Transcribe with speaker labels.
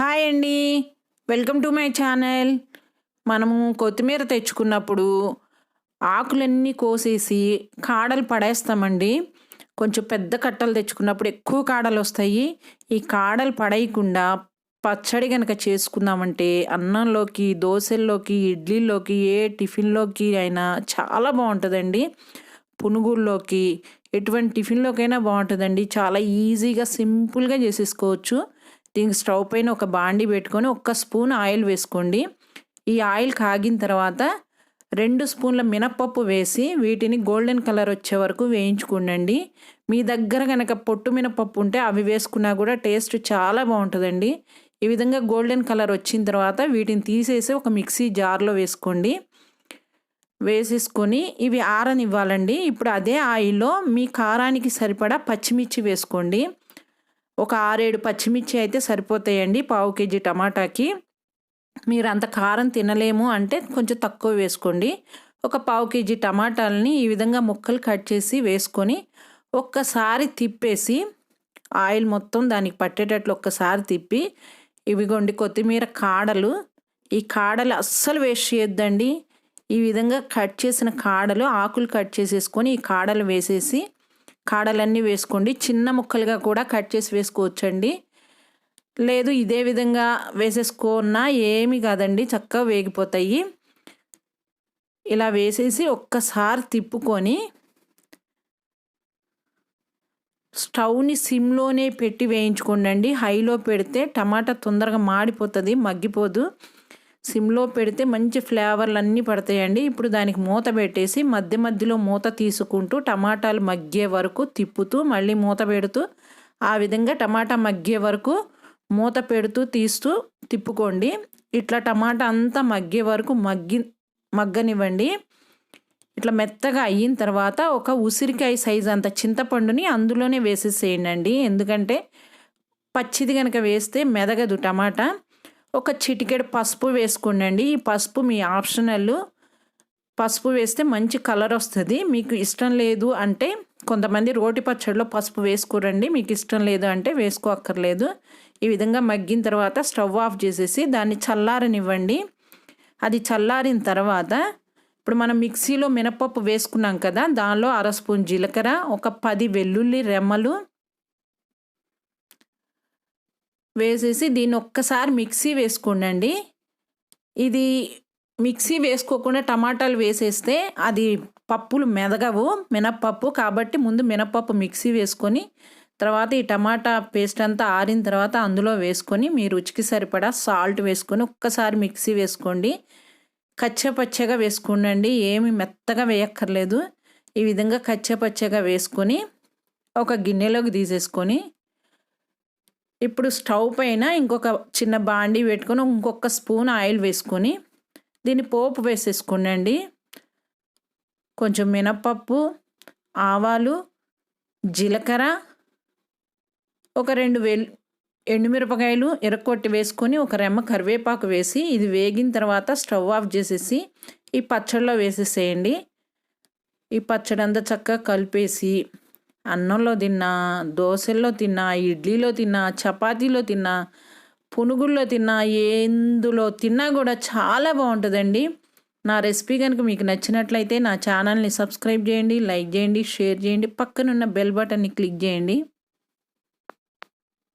Speaker 1: Hi అండి, welcome to my channel. మనము కొత్తిమీర తెచ్చుకున్నప్పుడు ఆకులన్నీ కోసేసి కాడలు పడేస్తామండి. కొంచెం పెద్ద కట్టలు తెచ్చుకున్నప్పుడు ఎక్కువ కాడలు వస్తాయి. ఈ కాడలు పడేయకుండా పచ్చడి కనుక చేసుకున్నామంటే అన్నంలోకి, దోశల్లోకి, ఇడ్లీలోకి, ఏ టిఫిన్లోకి అయినా చాలా బాగుంటుందండి. పునుగుల్లోకి, ఎటువంటి టిఫిన్లోకైనా బాగుంటుందండి. చాలా ఈజీగా సింపుల్గా చేసేసుకోవచ్చు. దీనికి స్టవ్ పైన ఒక బాండి పెట్టుకొని 1 స్పూన్ ఆయిల్ వేసుకోండి. ఈ ఆయిల్ కాగిన తర్వాత 2 స్పూన్ల మినప్పప్పు వేసి వీటిని గోల్డెన్ కలర్ వచ్చే వరకు వేయించుకోండి. మీ దగ్గర కనుక పొట్టు మినప్పప్పు ఉంటే అవి వేసుకున్నా కూడా టేస్ట్ చాలా బాగుంటుందండి. ఈ విధంగా గోల్డెన్ కలర్ వచ్చిన తర్వాత వీటిని తీసేసి ఒక మిక్సీ జార్లో వేసుకోండి. వేసేసుకొని ఇవి ఆరనివ్వాలండి. ఇప్పుడు అదే ఆయిల్లో మీ కారానికి సరిపడా పచ్చిమిర్చి వేసుకోండి. ఒక 6-7 పచ్చిమిర్చి అయితే సరిపోతాయండి పావు కేజీ టమాటాకి. మీరు అంత కారం తినలేము అంటే కొంచెం తక్కువ వేసుకోండి. ఒక పావు కేజీ టమాటాలని ఈ విధంగా ముక్కలు కట్ చేసి వేసుకొని ఒక్కసారి తిప్పేసి ఆయిల్ మొత్తం దానికి పట్టేటట్లు ఒక్కసారి తిప్పి ఇవిగోండి కొత్తిమీర కాడలు. ఈ కాడలు అస్సలు వేస్ట్ చేయొద్దండి. ఈ విధంగా కట్ చేసిన కాడలు ఆకులు కట్ చేసేసుకొని ఈ కాడలు వేసేసి కాడలన్నీ వేసుకోండి. చిన్న ముక్కలుగా కూడా కట్ చేసి వేసుకోవచ్చండి. లేదు ఇదే విధంగా వేసేసుకున్నా ఏమీ కాదండి, చక్కగా వేగిపోతాయి. ఇలా వేసేసి ఒక్కసారి తిప్పుకొని స్టవ్ని సిమ్లోనే పెట్టి వేయించుకోండి. హైలో పెడితే టమాటా తొందరగా మాడిపోతుంది, మగ్గిపోదు. సిమ్లో పెడితే మంచి ఫ్లేవర్లు అన్నీ పడతాయండి. ఇప్పుడు దానికి మూత పెట్టేసి మధ్య మధ్యలో మూత తీసుకుంటూ టమాటాలు మగ్గే వరకు తిప్పుతూ మళ్ళీ మూత పెడుతూ ఆ విధంగా టమాటా మగ్గే వరకు మూత పెడుతూ తీస్తూ తిప్పుకోండి. ఇట్లా టమాటా అంతా మగ్గే వరకు మగ్గనివ్వండి. ఇట్లా మెత్తగా అయిన తర్వాత ఒక ఉసిరికాయ సైజు అంత చింతపండుని అందులోనే వేసేసేయండి. ఎందుకంటే పచ్చిది కనుక వేస్తే మెదగదు టమాటా. ఒక చిటికెడు పసుపు వేసుకోండి. ఈ పసుపు మీ ఆప్షనల్. పసుపు వేస్తే మంచి కలర్ వస్తుంది. మీకు ఇష్టం లేదు అంటే కొంతమంది రోటి పచ్చడిలో పసుపు వేసుకోరండి. మీకు ఇష్టం లేదు అంటే వేసుకోక్కర్లేదు. ఈ విధంగా మగ్గిన తర్వాత స్టవ్ ఆఫ్ చేసేసి దాన్ని చల్లారనివ్వండి. అది చల్లారిన తర్వాత ఇప్పుడు మనం మిక్సీలో మినపప్పు వేసుకున్నాం కదా, దానిలో 1/2 స్పూన్ జీలకర్ర, ఒక 10 వెల్లుల్లి రెమ్మలు వేసేసి దీన్ని ఒక్కసారి మిక్సీ వేసుకోండి. ఇది మిక్సీ వేసుకోకుండా టమాటాలు వేసేస్తే అది పప్పులు మెదగవు, మినప్పప్పు కాబట్టి ముందు మినప్పప్పు మిక్సీ వేసుకొని తర్వాత ఈ టమాటా పేస్ట్ అంతా ఆరిన తర్వాత అందులో వేసుకొని మీ రుచికి సరిపడా సాల్ట్ వేసుకొని ఒక్కసారి మిక్సీ వేసుకోండి. కచ్చపచ్చగా వేసుకోండి, ఏమి మెత్తగా వేయక్కర్లేదు. ఈ విధంగా కచ్చపచ్చగా వేసుకొని ఒక గిన్నెలోకి తీసేసుకొని ఇప్పుడు స్టవ్ పైన ఇంకొక చిన్న బాండి పెట్టుకొని ఇంకొక స్పూన్ ఆయిల్ వేసుకొని దీన్ని పోపు వేసేసుకోండి. కొంచెం మినప్పప్పు, ఆవాలు, జీలకర్ర, ఒక 2 ఎండుమిరపకాయలు ఎర్రకొట్టి వేసుకొని ఒక రెమ్మ కరివేపాకు వేసి ఇది వేగిన తర్వాత స్టవ్ ఆఫ్ చేసేసి ఈ పచ్చడిలో వేసేసేయండి. ఈ పచ్చడి అంతా చక్కగా కలిపేసి అన్నంలో తిన్నా, దోశల్లో తిన్నా, ఇడ్లీలో తిన్నా, చపాతీలో తిన్నా, పునుగుల్లో తిన్నా, ఎందులో తిన్నా కూడా చాలా బాగుంటుందండి. నా రెసిపీ కనుక మీకు నచ్చినట్లయితే నా ఛానల్ని సబ్స్క్రైబ్ చేయండి, లైక్ చేయండి, షేర్ చేయండి, పక్కనున్న బెల్ బటన్ని క్లిక్ చేయండి.